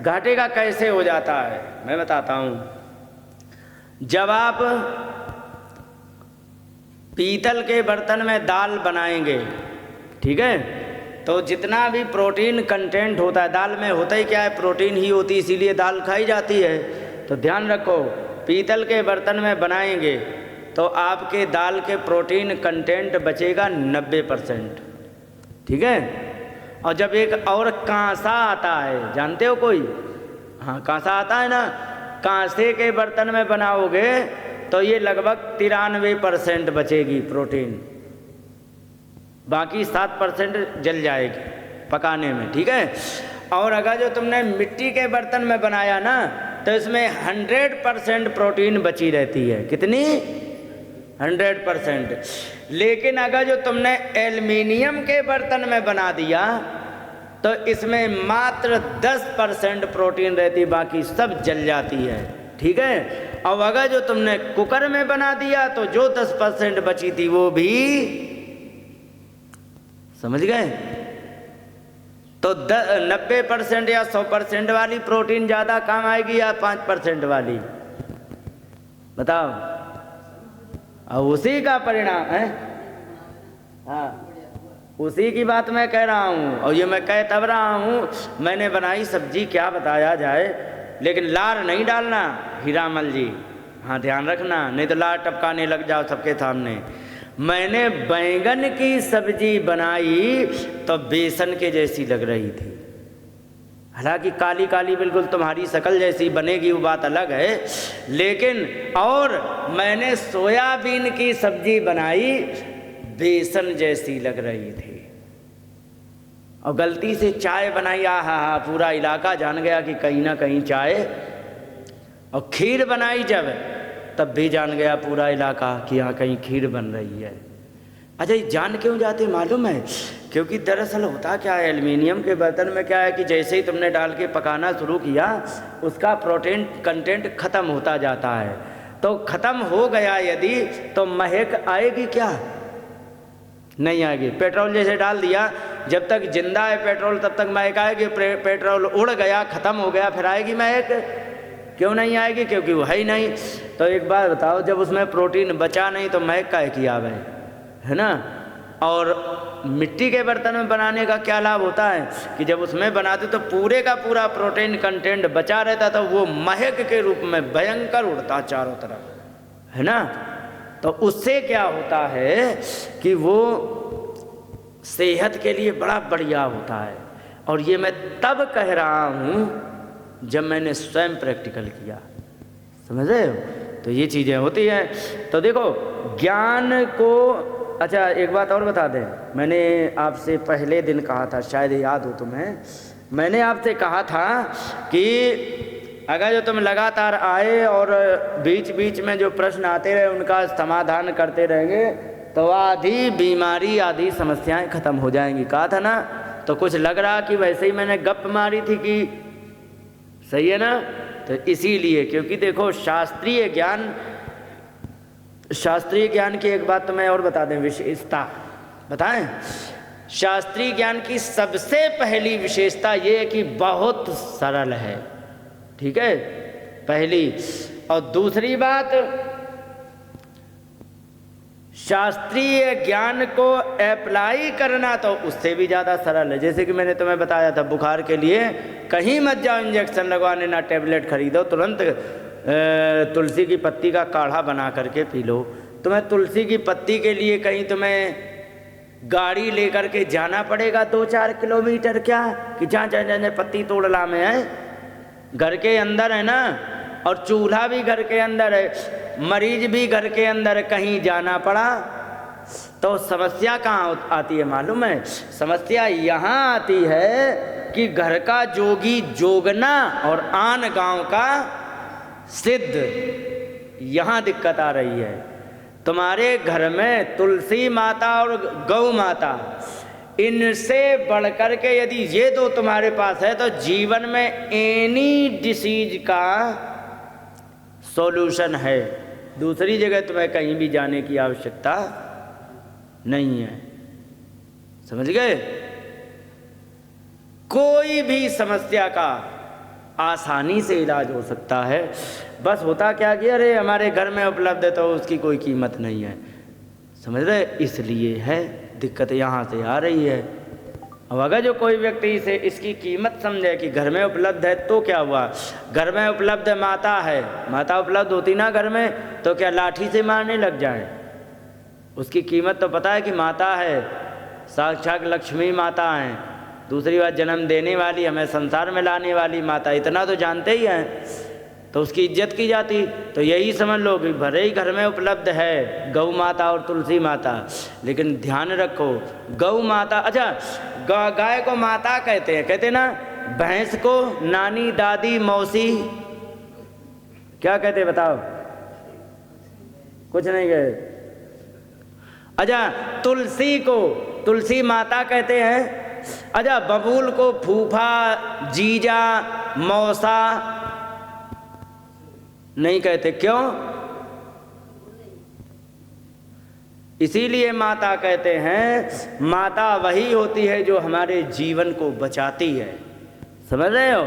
घाटे का कैसे हो जाता है मैं बताता हूँ। जब आप पीतल के बर्तन में दाल बनाएंगे, ठीक है, तो जितना भी प्रोटीन कंटेंट होता है, दाल में होता ही क्या है, प्रोटीन ही होती है, इसीलिए दाल खाई जाती है। तो ध्यान रखो, पीतल के बर्तन में बनाएंगे तो आपके दाल के प्रोटीन कंटेंट बचेगा 90%, ठीक है। और जब एक और कांसा आता है, जानते हो कोई, हाँ कांसा आता है ना, कांसे के बर्तन में बनाओगे तो ये लगभग 93% बचेगी प्रोटीन, बाकी 7% जल जाएगी पकाने में, ठीक है। और अगर जो तुमने मिट्टी के बर्तन में बनाया ना तो इसमें 100% प्रोटीन बची रहती है। कितनी? 100%। लेकिन अगर जो तुमने एल्युमिनियम के बर्तन में बना दिया तो इसमें मात्र 10% प्रोटीन रहती, बाकी सब जल जाती है, ठीक है। और अगर जो तुमने कुकर में बना दिया तो जो 10% बची थी वो भी, समझ गए, तो 90% या 100% वाली प्रोटीन ज़्यादा काम आएगी या 5% वाली, बताओ। और उसी का परिणाम है, हाँ उसी की बात मैं कह रहा हूँ। और ये मैं कह तब रहा हूँ, मैंने बनाई सब्जी, क्या बताया जाए, लेकिन लार नहीं डालना हीरामल जी, हाँ ध्यान रखना, नहीं तो लार टपकाने लग जाओ सबके सामने। मैंने बैंगन की सब्जी बनाई तो बेसन के जैसी लग रही थी, हालांकि काली काली बिल्कुल तुम्हारी शक्ल जैसी बनेगी वो बात अलग है, लेकिन और मैंने सोयाबीन की सब्जी बनाई, बेसन जैसी लग रही थी। और गलती से चाय बनाई, आहा पूरा इलाका जान गया कि कहीं ना कहीं चाय। और खीर बनाई जब, तब भी जान गया पूरा इलाका कि यहाँ कहीं खीर बन रही है। अच्छा ये जान क्यों जाते मालूम है? क्योंकि दरअसल होता क्या है, एल्युमिनियम के बर्तन में क्या है कि जैसे ही तुमने डाल के पकाना शुरू किया उसका प्रोटीन कंटेंट खत्म होता जाता है। तो खत्म हो गया यदि, तो महक आएगी क्या? नहीं आएगी। पेट्रोल जैसे डाल दिया, जब तक जिंदा है पेट्रोल तब तक महक आएगी, पेट्रोल उड़ गया, खत्म हो गया, फिर आएगी महक? क्यों नहीं आएगी? क्योंकि वो है ही नहीं। तो एक बात बताओ, जब उसमें प्रोटीन बचा नहीं तो महक काहे की आवे, है ना। और मिट्टी के बर्तन में बनाने का क्या लाभ होता है कि जब उसमें बनाते तो पूरे का पूरा प्रोटीन कंटेंट बचा रहता, तो वो महक के रूप में भयंकर उड़ता चारों तरफ, है ना। तो उससे क्या होता है कि वो सेहत के लिए बड़ा बढ़िया होता है। और ये मैं तब कह रहा हूँ जब मैंने स्वयं प्रैक्टिकल किया, समझ रहे हो। तो ये चीज़ें होती हैं। तो देखो ज्ञान को, अच्छा एक बात और बता दें, मैंने आपसे पहले दिन कहा था, शायद याद हो तुम्हें, मैंने आपसे कहा था कि अगर जो तुम लगातार आए और बीच बीच में जो प्रश्न आते रहे उनका समाधान करते रहेंगे तो आधी बीमारी आधी समस्याएं खत्म हो जाएंगी। कहा था ना। तो कुछ लग रहा कि वैसे ही मैंने गप मारी थी कि सही है ना। तो इसीलिए, क्योंकि देखो शास्त्रीय ज्ञान की एक बात तो मैं और बता दें, विशेषता बताएं। शास्त्रीय ज्ञान की सबसे पहली विशेषता ये है कि बहुत सरल है, ठीक है, पहली। और दूसरी बात, शास्त्रीय ज्ञान को अप्लाई करना तो उससे भी ज़्यादा सरल है। जैसे कि मैंने तुम्हें बताया था, बुखार के लिए कहीं मत जाओ इंजेक्शन लगवाने, ना टेबलेट खरीदो, तुरंत तुलसी की पत्ती का काढ़ा बना करके पी लो। तुम्हें तुलसी की पत्ती के लिए कहीं तुम्हें गाड़ी लेकर के जाना पड़ेगा 2-4 किलोमीटर क्या, कि जहाँ पत्ती तोड़ ला में है, घर के अंदर है ना। और चूल्हा भी घर के अंदर है, मरीज भी घर के अंदर है, कहीं जाना पड़ा तो समस्या कहाँ आती है मालूम है? समस्या यहाँ आती है कि घर का जोगी जोगना और आन गांव का सिद्ध, यहाँ दिक्कत आ रही है। तुम्हारे घर में तुलसी माता और गौ माता, इनसे बढ़कर के यदि ये दो तुम्हारे पास है तो जीवन में एनी डिसीज का सॉल्यूशन है। दूसरी जगह तुम्हें कहीं भी जाने की आवश्यकता नहीं है, समझ गए। कोई भी समस्या का आसानी से इलाज हो सकता है। बस होता क्या कि अरे हमारे घर में उपलब्ध है तो उसकी कोई कीमत नहीं है, समझ रहे, इसलिए है दिक्कत यहाँ से आ रही है। अब अगर जो कोई व्यक्ति इसे इसकी कीमत समझे कि घर में उपलब्ध है तो क्या हुआ, घर में उपलब्ध माता है, माता उपलब्ध होती ना घर में तो क्या लाठी से मारने लग जाए? उसकी कीमत तो पता है कि माता है, साक्षात लक्ष्मी माता हैं, दूसरी बात जन्म देने वाली, हमें संसार में लाने वाली माता, इतना तो जानते ही हैं, तो उसकी इज्जत की जाती। तो यही समझ लो कि भले ही घर में उपलब्ध है गौ माता और तुलसी माता, लेकिन ध्यान रखो गौ माता, अच्छा गाय को माता कहते हैं, कहते ना, भैंस को नानी दादी मौसी क्या कहते हैं बताओ? कुछ नहीं कहे। अच्छा तुलसी को तुलसी माता कहते हैं। अच्छा बबूल को फूफा जीजा मौसा नहीं कहते, क्यों? इसीलिए माता कहते हैं, माता वही होती है जो हमारे जीवन को बचाती है, समझ रहे हो?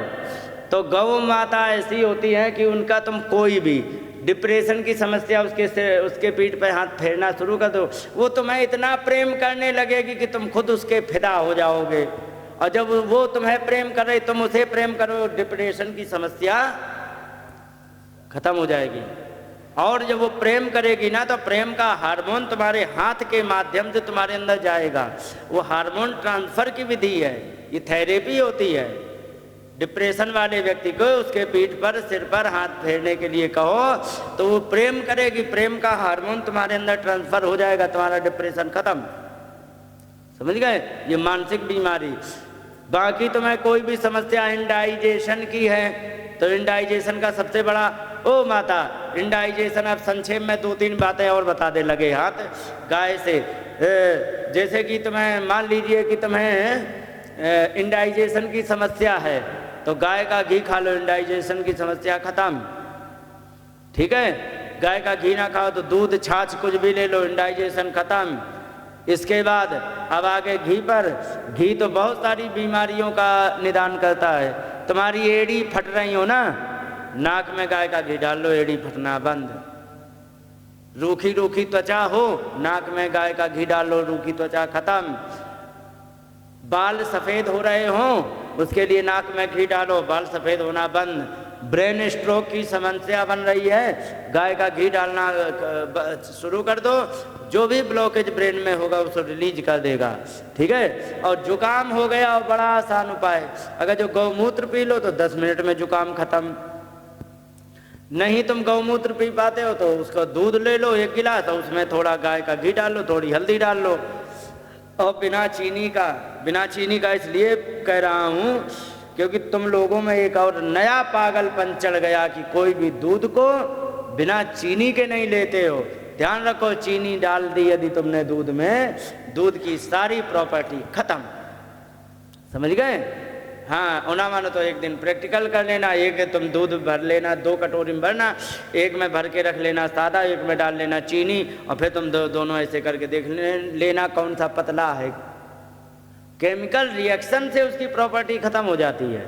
तो गौ माता ऐसी होती है कि उनका तुम कोई भी डिप्रेशन की समस्या उसके पीठ पे हाथ फेरना शुरू कर दो, वो तुम्हें इतना प्रेम करने लगेगी कि तुम खुद उसके फिदा हो जाओगे। और जब वो तुम्हें प्रेम कर रही, तुम उसे प्रेम करो, डिप्रेशन की समस्या खत्म हो जाएगी। और जब वो प्रेम करेगी ना, तो प्रेम का हार्मोन तुम्हारे हाथ के माध्यम से तुम्हारे अंदर जाएगा। वो हार्मोन ट्रांसफर की विधि है, ये थेरेपी होती है। डिप्रेशन वाले व्यक्ति को उसके पीठ पर सिर पर हाथ फेरने के लिए कहो तो वो प्रेम करेगी, प्रेम का हार्मोन तुम्हारे अंदर ट्रांसफर हो जाएगा, तुम्हारा डिप्रेशन खत्म, समझ गए? ये मानसिक बीमारी। बाकी तुम्हें कोई भी समस्या इंडाइजेशन की है तो इंडाइजेशन का सबसे बड़ा, ओ माता इंडाइजेशन, अब संक्षेप में 2-3 बातें और बता दे लगे हाथ गाय से। जैसे कि तुम्हें मान लीजिए कि तुम्हें इंडाइजेशन की समस्या है तो गाय का घी खा लो, इंडाइजेशन की समस्या खत्म, ठीक है? गाय का घी ना खाओ तो दूध छाछ कुछ भी ले लो, इंडाइजेशन खत्म। इसके बाद अब आगे घी तो बहुत सारी बीमारियों का निदान करता है। तुम्हारी एड़ी फट रही हो ना, नाक में गाय का घी डाल लो, एड़ी फटना बंद। रूखी रूखी त्वचा हो, नाक में गाय का घी डाल लो, रूखी त्वचा खत्म। बाल सफ़ेद हो रहे हों, उसके लिए नाक में घी डालो, बाल सफ़ेद होना बंद। ब्रेन स्ट्रोक की समस्या बन रही है, गाय का घी डालना शुरू कर दो, जो भी ब्लॉकेज ब्रेन में होगा उसको रिलीज कर देगा, ठीक है? और जुकाम हो गया, और बड़ा आसान उपाय, अगर जो गौमूत्र पी लो तो 10 मिनट में जुकाम खत्म। नहीं तुम गौमूत्र पी पाते हो तो उसका दूध ले लो 1 गिलास, और उसमें थोड़ा गाय का घी डाल लो, थोड़ी हल्दी डाल लो, और बिना चीनी का इसलिए कह रहा हूँ क्योंकि तुम लोगों में एक और नया पागलपन चढ़ गया कि कोई भी दूध को बिना चीनी के नहीं लेते हो। ध्यान रखो, चीनी डाल दी यदि तुमने दूध में, दूध की सारी प्रॉपर्टी खत्म, समझ गए? हाँ, उना मानो तो एक दिन प्रैक्टिकल कर लेना, एक तुम दूध भर लेना, 2 कटोरी में भरना, एक में भर के रख लेना सादा, एक में डाल लेना चीनी, और फिर तुम दोनों ऐसे करके देख लेना कौन सा पतला है। केमिकल रिएक्शन से उसकी प्रॉपर्टी खत्म हो जाती है।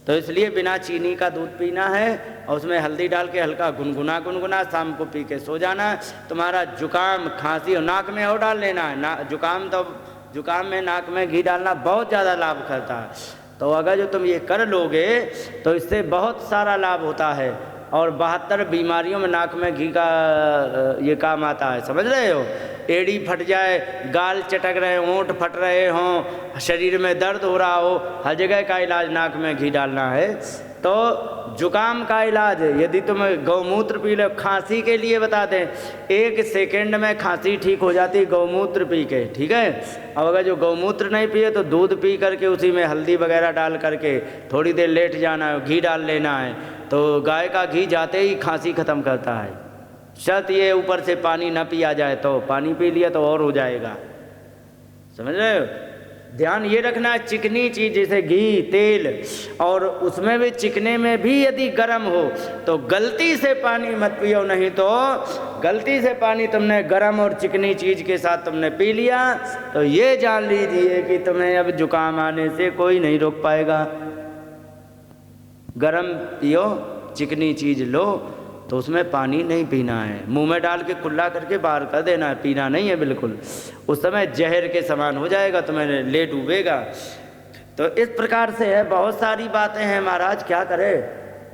तो इसलिए बिना चीनी का दूध पीना है, और उसमें हल्दी डाल के हल्का गुनगुना शाम को पी के सो जाना। तुम्हारा जुकाम खांसी और नाक में और डाल लेना है, जुकाम में नाक में घी डालना बहुत ज़्यादा लाभ करता है। तो अगर जो तुम ये कर लोगे तो इससे बहुत सारा लाभ होता है, और 72 बीमारियों में नाक में घी का ये काम आता है, समझ रहे हो? एड़ी फट जाए, गाल चटक रहे, होंठ फट रहे हों, शरीर में दर्द हो रहा हो, हर जगह का इलाज नाक में घी डालना है। तो जुकाम का इलाज यदि तुम गौमूत्र पी लो, खांसी के लिए बता दें 1 सेकेंड में खांसी ठीक हो जाती है गौमूत्र पी के, ठीक है? अब अगर जो गौमूत्र नहीं पिए तो दूध पी करके उसी में हल्दी वगैरह डाल करके थोड़ी देर लेट जाना है, घी डाल लेना है, तो गाय का घी जाते ही खांसी खत्म करता है। शर्त ये ऊपर से पानी ना पिया जाए, तो पानी पी लिया तो और हो जाएगा, समझ रहे हो? ध्यान ये रखना, चिकनी चीज़ जैसे घी तेल, और उसमें भी चिकने में भी यदि गर्म हो तो गलती से पानी मत पियो, नहीं तो गलती से पानी तुमने गर्म और चिकनी चीज़ के साथ तुमने पी लिया तो ये जान लीजिए कि तुम्हें अब जुकाम आने से कोई नहीं रोक पाएगा। गरम पियो, चिकनी चीज़ लो तो उसमें पानी नहीं पीना है, मुंह में डाल के कुल्ला करके बाहर कर देना है, पीना नहीं है बिल्कुल। उस समय जहर के समान हो जाएगा, तुम्हें ले डूबेगा। तो इस प्रकार से है, बहुत सारी बातें हैं महाराज, क्या करे।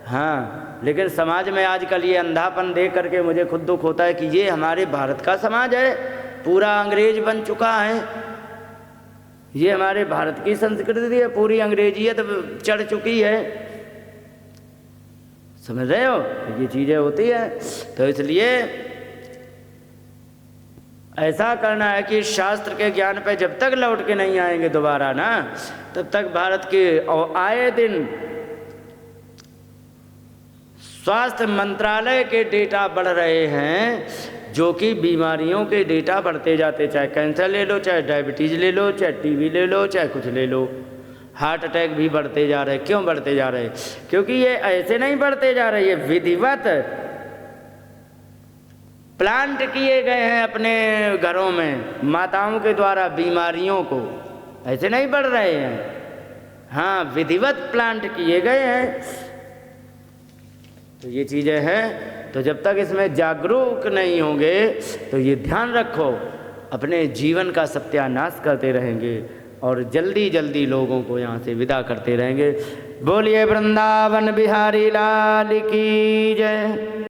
हाँ, लेकिन समाज में आजकल ये अंधापन देख करके मुझे खुद दुख होता है कि ये हमारे भारत का समाज है, पूरा अंग्रेज बन चुका है। ये हमारे भारत की संस्कृति है, पूरी अंग्रेजियत चढ़ चुकी है, समझ रहे हो, ये चीज़ें होती है। तो इसलिए ऐसा करना है कि शास्त्र के ज्ञान पे जब तक लौट के नहीं आएंगे दोबारा ना, तब तक भारत के, और आए दिन स्वास्थ्य मंत्रालय के डेटा बढ़ रहे हैं, जो कि बीमारियों के डेटा बढ़ते जाते, चाहे कैंसर ले लो, चाहे डायबिटीज़ ले लो, चाहे टीबी ले लो, चाहे कुछ ले लो, हार्ट अटैक भी बढ़ते जा रहे। क्यों बढ़ते जा रहे? क्योंकि ये ऐसे नहीं बढ़ते जा रहे, ये विधिवत प्लांट किए गए हैं अपने घरों में माताओं के द्वारा बीमारियों को, ऐसे नहीं बढ़ रहे हैं। हाँ, विधिवत प्लांट किए गए हैं। तो ये चीज़ें हैं। तो जब तक इसमें जागरूक नहीं होंगे तो ये ध्यान रखो, अपने जीवन का सत्यानाश करते रहेंगे और जल्दी जल्दी लोगों को यहाँ से विदा करते रहेंगे। बोलिए वृंदावन बिहारी लाल की जय।